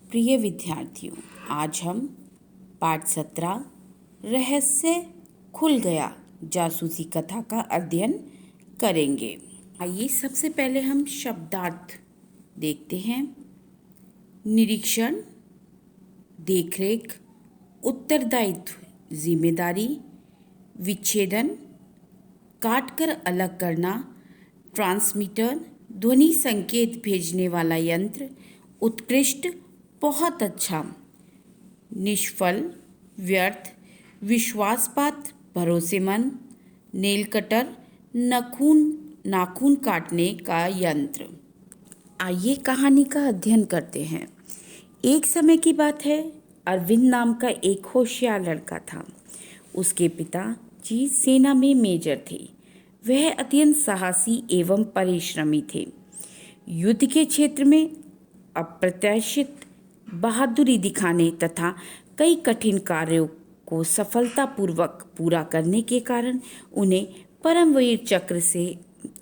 प्रिय विद्यार्थियों, आज हम पाठ 17 रहस्य खुल गया जासूसी कथा का अध्ययन करेंगे। आइए सबसे पहले हम शब्दार्थ देखते हैं। निरीक्षण, देखरेख, उत्तरदायित्व, जिम्मेदारी, विच्छेदन, काटकर अलग करना, ट्रांसमीटर, ध्वनि संकेत भेजने वाला यंत्र, उत्कृष्ट, बहुत अच्छा, निष्फल, व्यर्थ, विश्वासपात्र, भरोसेमंद, नेल कटर, नाखून काटने का यंत्र। आइए कहानी का अध्ययन करते हैं। एक समय की बात है, अरविंद नाम का एक होशियार लड़का था। उसके पिताजी सेना में मेजर थे। वह अत्यंत साहसी एवं परिश्रमी थे। युद्ध के क्षेत्र में अप्रत्याशित बहादुरी दिखाने तथा कई कठिन कार्यों को सफलतापूर्वक पूरा करने के कारण उन्हें परमवीर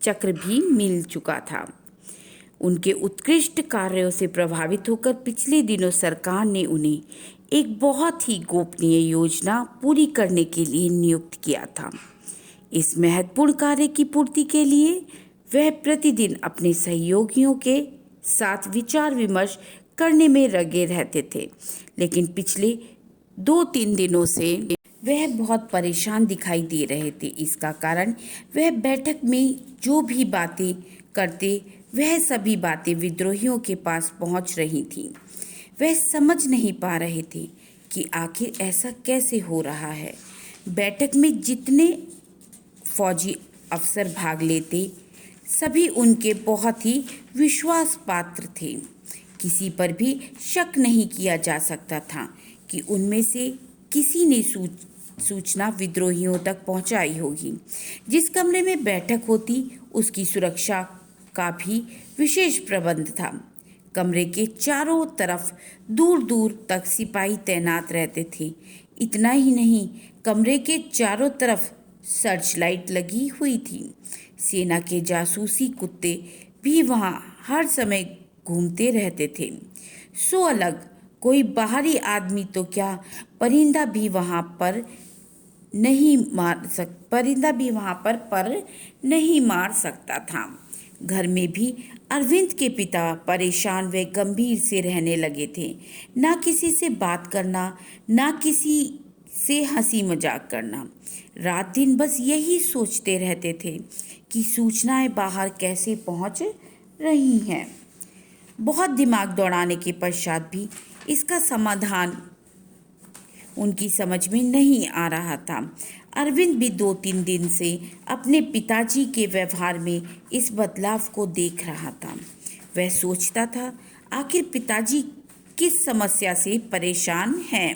चक्र भी मिल चुका था। उनके उत्कृष्ट कार्यों से प्रभावित होकर पिछले दिनों सरकार ने उन्हें एक बहुत ही गोपनीय योजना पूरी करने के लिए नियुक्त किया था। इस महत्वपूर्ण कार्य की पूर्ति के लिए वह प्रतिदिन अपने सहयोगियों के साथ विचार विमर्श करने में लगे रहते थे, लेकिन पिछले 2-3 दिनों से वह बहुत परेशान दिखाई दे रहे थे। इसका कारण वह बैठक में जो भी बातें करते वह सभी बातें विद्रोहियों के पास पहुंच रही थीं। वह समझ नहीं पा रहे थे कि आखिर ऐसा कैसे हो रहा है। बैठक में जितने फौजी अफसर भाग लेते सभी उनके बहुत ही विश्वास पात्र थे। किसी पर भी शक नहीं किया जा सकता था कि उनमें से किसी ने सूचना विद्रोहियों तक पहुंचाई होगी। जिस कमरे में बैठक होती उसकी सुरक्षा का भी विशेष प्रबंध था। कमरे के चारों तरफ दूर दूर तक सिपाही तैनात रहते थे। इतना ही नहीं, कमरे के चारों तरफ सर्च लाइट लगी हुई थी। सेना के जासूसी कुत्ते भी वहां हर समय घूमते रहते थे। सो अलग कोई बाहरी आदमी तो क्या, परिंदा भी वहां पर नहीं मार सकता था। घर में भी अरविंद के पिता परेशान व गंभीर से रहने लगे थे। ना किसी से बात करना, ना किसी से हंसी मजाक करना। रात दिन बस यही सोचते रहते थे कि सूचनाएं बाहर कैसे पहुंच रही हैं। बहुत दिमाग दौड़ाने के पश्चात भी इसका समाधान उनकी समझ में नहीं आ रहा था। अरविंद भी 2-3 दिन से अपने पिताजी के व्यवहार में इस बदलाव को देख रहा था। वह सोचता था, आखिर पिताजी किस समस्या से परेशान हैं।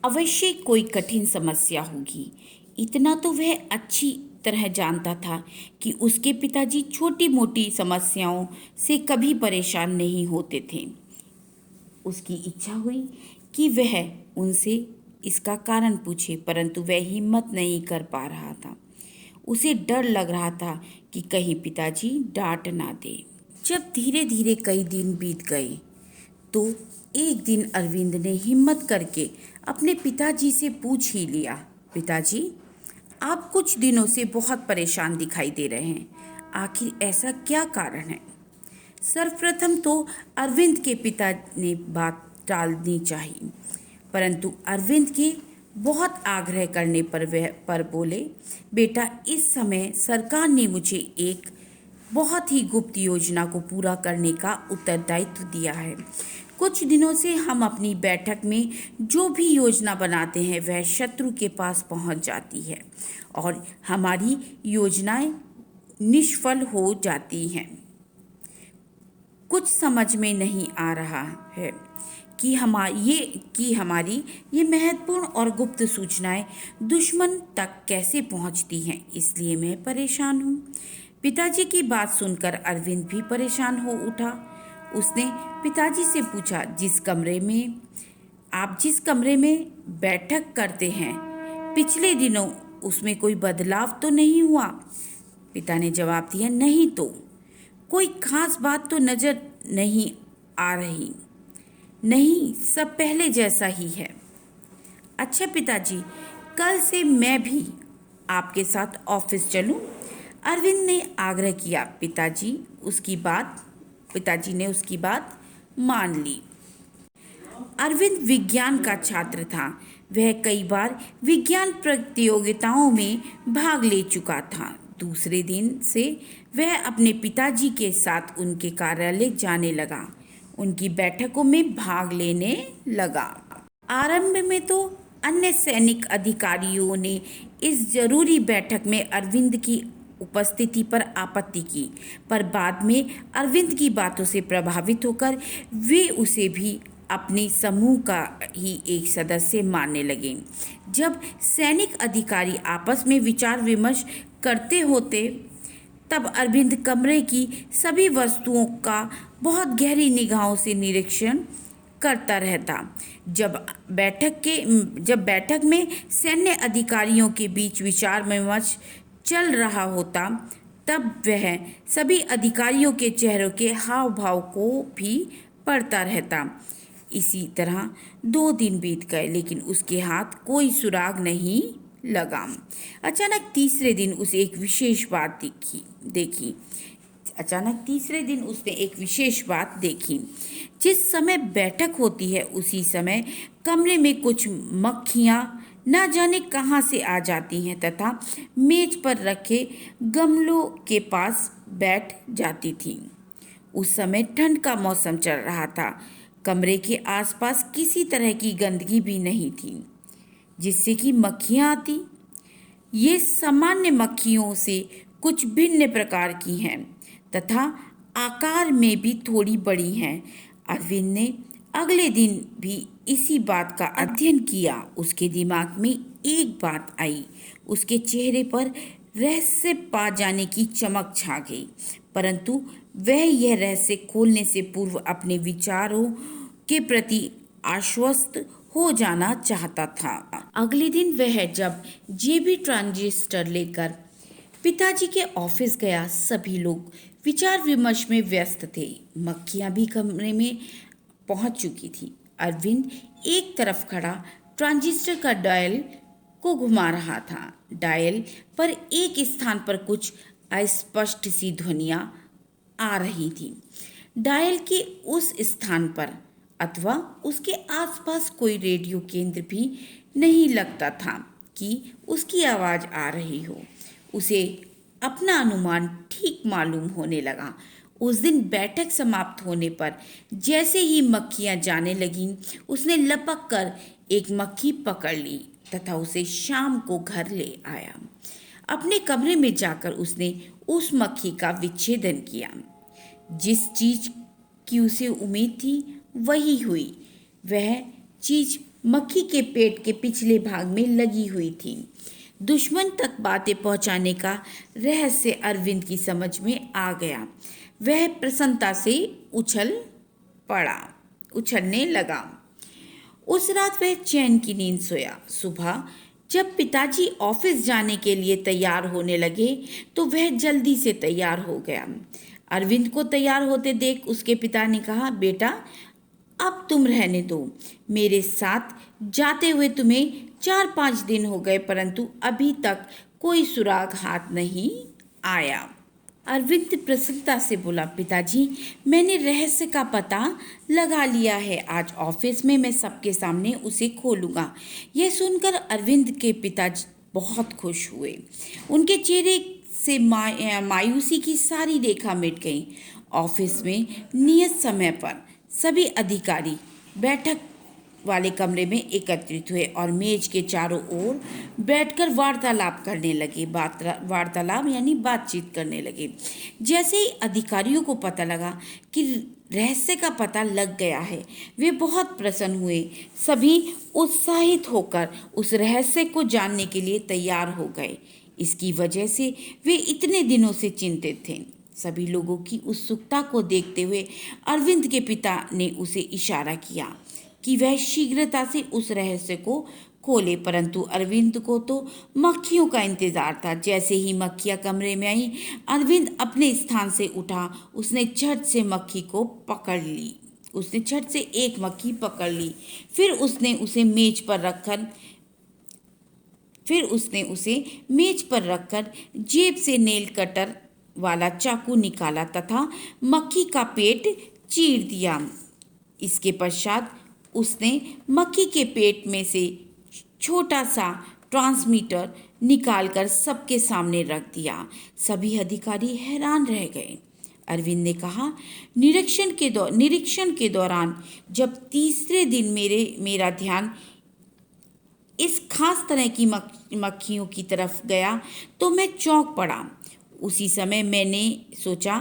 अवश्य कोई कठिन समस्या होगी। इतना तो वह अच्छी तरह जानता था कि उसके पिताजी छोटी मोटी समस्याओं से कभी परेशान नहीं होते थे। उसकी इच्छा हुई कि वह उनसे इसका कारण पूछे, परंतु वह हिम्मत नहीं कर पा रहा था। उसे डर लग रहा था कि कहीं पिताजी डांट ना दे। जब धीरे धीरे कई दिन बीत गए तो एक दिन अरविंद ने हिम्मत करके अपने पिताजी से पूछ ही लिया, पिताजी, आप कुछ दिनों से बहुत परेशान दिखाई दे रहे हैं। आखिर ऐसा क्या कारण है? सर्वप्रथम तो अरविंद के पिता ने बात टालनी चाहिए, परंतु अरविंद के बहुत आग्रह करने पर बोले, बेटा, इस समय सरकार ने मुझे एक बहुत ही गुप्त योजना को पूरा करने का उत्तरदायित्व दिया है। कुछ दिनों से हम अपनी बैठक में जो भी योजना बनाते हैं वह शत्रु के पास पहुंच जाती है और हमारी योजनाएं निष्फल हो जाती हैं। कुछ समझ में नहीं आ रहा है कि हमारी ये महत्वपूर्ण और गुप्त सूचनाएं दुश्मन तक कैसे पहुंचती हैं, इसलिए मैं परेशान हूँ। पिताजी की बात सुनकर अरविंद भी परेशान हो उठा। उसने पिताजी से पूछा, आप जिस कमरे में बैठक करते हैं, पिछले दिनों उसमें कोई बदलाव तो नहीं हुआ? पिता ने जवाब दिया, नहीं तो। कोई खास बात तो नजर नहीं आ रही। नहीं, सब पहले जैसा ही है। अच्छा पिताजी, कल से मैं भी आपके साथ ऑफिस चलूं? अरविंद ने आग्रह किया। पिताजी ने उसकी बात मान ली। अरविंद विज्ञान का छात्र था। वह कई बार विज्ञान प्रतियोगिताओं में भाग ले चुका था। दूसरे दिन से वह अपने पिताजी के साथ उनके कार्यालय जाने लगा, उनकी बैठकों में भाग लेने लगा। आरंभ में तो अन्य सैनिक अधिकारियों ने इस जरूरी बैठक में अरविंद की उपस्थिति पर आपत्ति की, पर बाद में अरविंद की बातों से प्रभावित होकर वे उसे भी अपने समूह का ही एक सदस्य मानने लगे। जब सैनिक अधिकारी आपस में विचार विमर्श करते होते, तब अरविंद कमरे की सभी वस्तुओं का बहुत गहरी निगाहों से निरीक्षण करता रहता। जब बैठक में सैन्य अधिकारियों के बीच विचार विमर्श चल रहा होता, तब वह सभी अधिकारियों के चेहरों के हाव भाव को भी पढ़ता रहता। इसी तरह 2 दिन बीत गए, लेकिन उसके हाथ कोई सुराग नहीं लगा। अचानक तीसरे दिन उसे एक विशेष बात देखी। जिस समय बैठक होती है, उसी समय कमरे में कुछ मक्खियाँ न जाने कहाँ से आ जाती हैं तथा मेज पर रखे गमलों के पास बैठ जाती थीं। उस समय ठंड का मौसम चल रहा था। कमरे के आसपास किसी तरह की गंदगी भी नहीं थी जिससे कि मक्खियाँ आती। ये सामान्य मक्खियों से कुछ भिन्न प्रकार की हैं तथा आकार में भी थोड़ी बड़ी हैं। अरविंद ने अगले दिन भी इसी बात का अध्ययन किया। उसके दिमाग में एक बात आई। उसके चेहरे पर रहस्य पा जाने की चमक छा गई, परंतु वह यह रहस्य खोलने से पूर्व अपने विचारों के प्रति आश्वस्त हो जाना चाहता था। अगले दिन वह जब जेबी ट्रांजिस्टर लेकर पिताजी के ऑफिस गया, सभी लोग विचार विमर्श में व्यस्त थे। मक्खियां भी कमरे में पहुंच चुकी थी। अरविंद एक तरफ खड़ा ट्रांजिस्टर का डायल को घुमा रहा था। डायल पर एक स्थान पर कुछ अस्पष्ट सी ध्वनियां आ रही थी। डायल के उस स्थान पर अथवा उसके आसपास कोई रेडियो केंद्र भी नहीं लगता था कि उसकी आवाज आ रही हो। उसे अपना अनुमान ठीक मालूम होने लगा। उस दिन बैठक समाप्त होने पर जैसे ही मक्खियां जाने लगीं, उसने लपक कर एक मक्खी पकड़ ली तथा उसे शाम को घर ले आया। अपने कमरे में जाकर उसने उस मक्खी का विच्छेदन किया। जिस चीज की उसे उम्मीद थी वही हुई। वह चीज मक्खी के पेट के पिछले भाग में लगी हुई थी। दुश्मन तक बातें पहुंचाने का रहस्य अरविंद की समझ में आ गया। वह प्रसन्नता से उछलने लगा। उस रात वह चैन की नींद सोया। सुबह जब पिताजी ऑफिस जाने के लिए तैयार होने लगे तो वह जल्दी से तैयार हो गया। अरविंद को तैयार होते देख उसके पिता ने कहा, बेटा अब तुम रहने दो। मेरे साथ जाते हुए तुम्हें 4-5 दिन हो गए, परंतु अभी तक कोई सुराग हाथ नहीं आया। अरविंद प्रसन्नता से बोला, पिताजी मैंने रहस्य का पता लगा लिया है। आज ऑफिस में मैं सबके सामने उसे खोलूंगा। यह सुनकर अरविंद के पिताजी बहुत खुश हुए। उनके चेहरे से मायूसी की सारी रेखा मिट गई। ऑफिस में नियत समय पर सभी अधिकारी बैठक वाले कमरे में एकत्रित हुए और मेज के चारों ओर बैठकर वार्तालाप करने लगे। वार्तालाप यानी बातचीत करने लगे। जैसे ही अधिकारियों को पता लगा कि रहस्य का पता लग गया है, वे बहुत प्रसन्न हुए। सभी उत्साहित होकर उस रहस्य को जानने के लिए तैयार हो गए। इसकी वजह से वे इतने दिनों से चिंतित थे। सभी लोगों की उत्सुकता को देखते हुए अरविंद के पिता ने उसे इशारा किया कि वह शीघ्रता से उस रहस्य को खोले, परंतु अरविंद को तो मक्खियों का इंतजार था। जैसे ही मक्खियां कमरे में आई, अरविंद अपने स्थान से उठा। उसने झट से मक्खी को पकड़ ली। उसने झट से एक मक्खी पकड़ ली। फिर उसने उसे मेज पर रखकर जेब से नेल कटर वाला चाकू निकाला तथा मक्खी का पेट चीर दिया। इसके पश्चात उसने मक्खी के पेट में से छोटा सा ट्रांसमीटर निकालकर सबके सामने रख दिया। सभी अधिकारी हैरान रह गए। अरविंद ने कहा, निरीक्षण के दौरान जब तीसरे दिन मेरा ध्यान इस खास तरह की मक्खियों की तरफ गया तो मैं चौंक पड़ा। उसी समय मैंने सोचा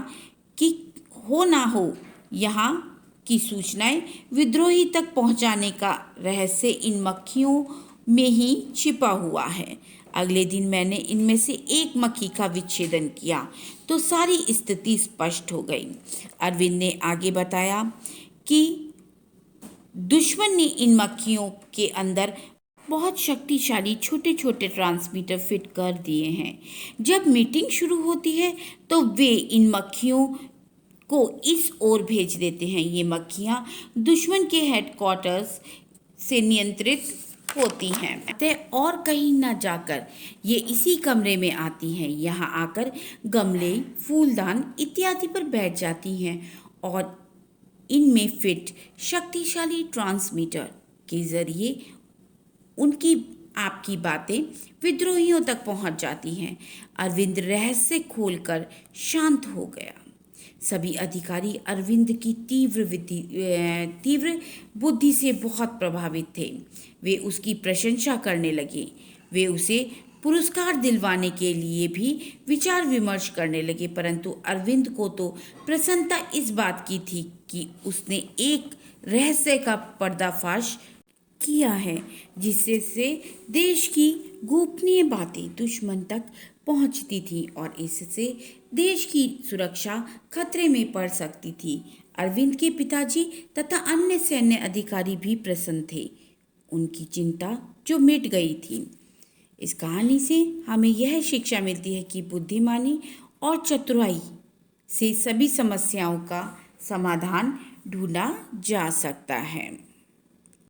कि हो ना हो यहाँ की सूचनाएं विद्रोही तक पहुंचाने का रहस्य इन मक्खियों में ही छिपा हुआ है। अगले दिन मैंने इनमें से एक मक्खी का विच्छेदन किया तो सारी स्थिति स्पष्ट हो गई। अरविंद ने आगे बताया कि दुश्मन ने इन मक्खियों के अंदर बहुत शक्तिशाली छोटे छोटे ट्रांसमीटर फिट कर दिए हैं। जब मीटिंग शुरू होती है तो वे इन मक्खियों को इस ओर भेज देते हैं। ये मक्खियाँ दुश्मन के हेडक्वार्टर्स से नियंत्रित होती हैं और कहीं ना जाकर ये इसी कमरे में आती हैं। यहाँ आकर गमले, फूलदान इत्यादि पर बैठ जाती हैं और इनमें फिट शक्तिशाली ट्रांसमीटर के जरिए आपकी बातें विद्रोहियों तक पहुंच जाती हैं। अरविंद रहस्य खोलकर शांत हो गया। सभी अधिकारी अरविंद की तीव्र बुद्धि से बहुत प्रभावित थे। वे उसकी प्रशंसा करने लगे। वे उसे पुरस्कार दिलवाने के लिए भी विचार विमर्श करने लगे, परंतु अरविंद को तो प्रसन्नता इस बात की थी कि उसने एक रहस्य का पर्दाफाश किया है जिससे देश की गोपनीय बातें दुश्मन तक पहुंचती थी और इससे देश की सुरक्षा खतरे में पड़ सकती थी। अरविंद के पिताजी तथा अन्य सैन्य अधिकारी भी प्रसन्न थे। उनकी चिंता जो मिट गई थी। इस कहानी से हमें यह शिक्षा मिलती है कि बुद्धिमानी और चतुराई से सभी समस्याओं का समाधान ढूंढा जा सकता है।